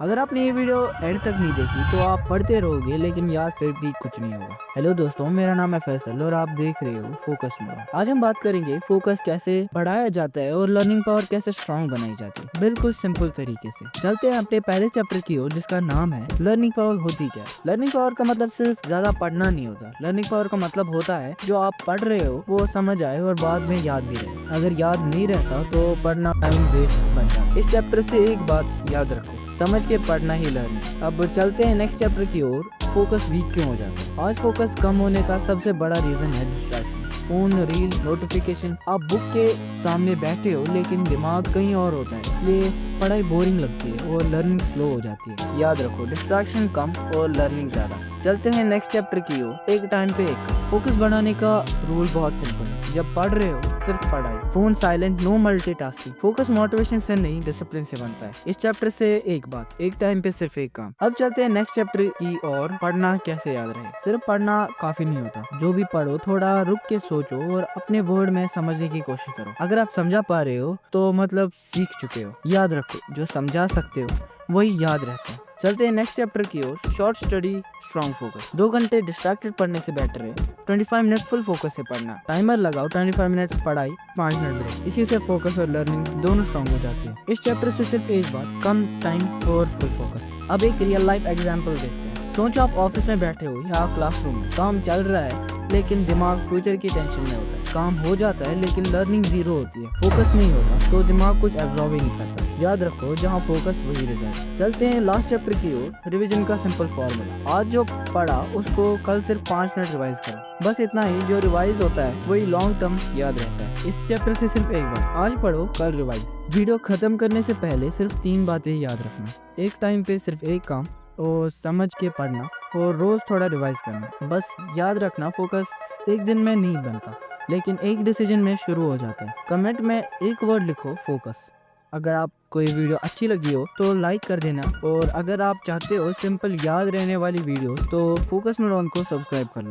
अगर आपने ये वीडियो एंड तक नहीं देखी तो आप पढ़ते रहोगे लेकिन याद फिर भी कुछ नहीं होगा। हेलो दोस्तों, मेरा नाम है फैसल और आप देख रहे हो फोकस मोड। आज हम बात करेंगे फोकस कैसे बढ़ाया जाता है और लर्निंग पावर कैसे स्ट्रांग बनाई जाती है, बिल्कुल सिंपल तरीके से। चलते हैं अपने पहले चैप्टर की ओर जिसका नाम है लर्निंग पावर होती क्या है। लर्निंग पावर का मतलब सिर्फ ज्यादा पढ़ना नहीं होता। लर्निंग पावर का मतलब होता है जो आप पढ़ रहे हो वो समझ आए और बाद में याद भी रहे। अगर याद नहीं रहता तो पढ़ना टाइम वेस्ट बन जाता। इस चैप्टर से एक बात याद रखो, समझ के पढ़ना ही लर्निंग। अब चलते हैं नेक्स्ट चैप्टर की ओर, फोकस वीक क्यों हो जाता है। आज फोकस कम होने का सबसे बड़ा रीजन है डिस्ट्रैक्शन। Phone, reel, notification. आप बुक के सामने बैठे हो लेकिन दिमाग कहीं और होता है, इसलिए पढ़ाई बोरिंग लगती है और लर्निंग स्लो हो जाती है। याद रखो, डिस्ट्रैक्शन कम और लर्निंग ज्यादा। चलते हैं नेक्स्ट चैप्टर की ओर, एक टाइम पे एक। फोकस बढ़ाने का रूल बहुत सिंपल है। जब पढ़ रहे हो सिर्फ पढ़ाई, phone silent, no multitasking. Focus motivation से नहीं डिसिप्लिन से बनता है। इस चैप्टर से एक बात, एक टाइम पे सिर्फ एक काम। अब चलते हैं नेक्स्ट चैप्टर की और, पढ़ना कैसे याद रहे। सिर्फ पढ़ना काफी नहीं होता, जो भी पढ़ो थोड़ा रुक के सोचो और अपने वर्ड में समझने की कोशिश करो। अगर आप समझा पा रहे हो तो मतलब सीख चुके हो। याद रखो, जो समझा सकते हो वही याद रहता है। चलते हैं नेक्स्ट चैप्टर की ओर, शॉर्ट स्टडी स्ट्रॉन्ग फोकस। 2 घंटे डिस्ट्रैक्टेड पढ़ने से बेटर है 25 मिनट फुल फोकस से पढ़ना। टाइमर लगाओ, 25 मिनट्स पढ़ाई, 5 मिनट ब्रेक। इसी से फोकस और लर्निंग दोनों स्ट्रॉन्ग हो जाती है। इस चैप्टर से सिर्फ एक बात, कम टाइम और फुल फोकस। अब एक रियल लाइफ एग्जांपल देखते हैं। सोचो आप ऑफिस में बैठे हो या क्लासरूम में, काम चल रहा है लेकिन दिमाग फ्यूचर की टेंशन में होता है। काम हो जाता है लेकिन लर्निंग जीरो होती है, फोकस नहीं होता तो दिमाग कुछ एब्जॉर्ब ही नहीं करता। याद रखो, जहाँ फोकस वही रिजल्ट। चलते हैं लास्ट चैप्टर की ओर, रिवीजन का सिंपल फॉर्मूला। आज जो पढ़ा उसको कल सिर्फ 5 मिनट रिवाइज करो, बस इतना ही। जो रिवाइज होता है वही लॉन्ग टर्म याद रहता है। इस चैप्टर से सिर्फ एक बात, आज पढ़ो कल रिवाइज। वीडियो खत्म करने से पहले सिर्फ 3 बातें याद रखना, एक टाइम पे सिर्फ एक काम, और समझ के पढ़ना, और रोज थोड़ा रिवाइज करना। बस याद रखना, फोकस एक दिन में नहीं बनता लेकिन एक डिसीजन में शुरू हो जाता है। कमेंट में एक वर्ड लिखो, फोकस। अगर आप कोई वीडियो अच्छी लगी हो तो लाइक कर देना, और अगर आप चाहते हो सिंपल याद रहने वाली वीडियोस तो फोकस मोड को सब्सक्राइब कर लो।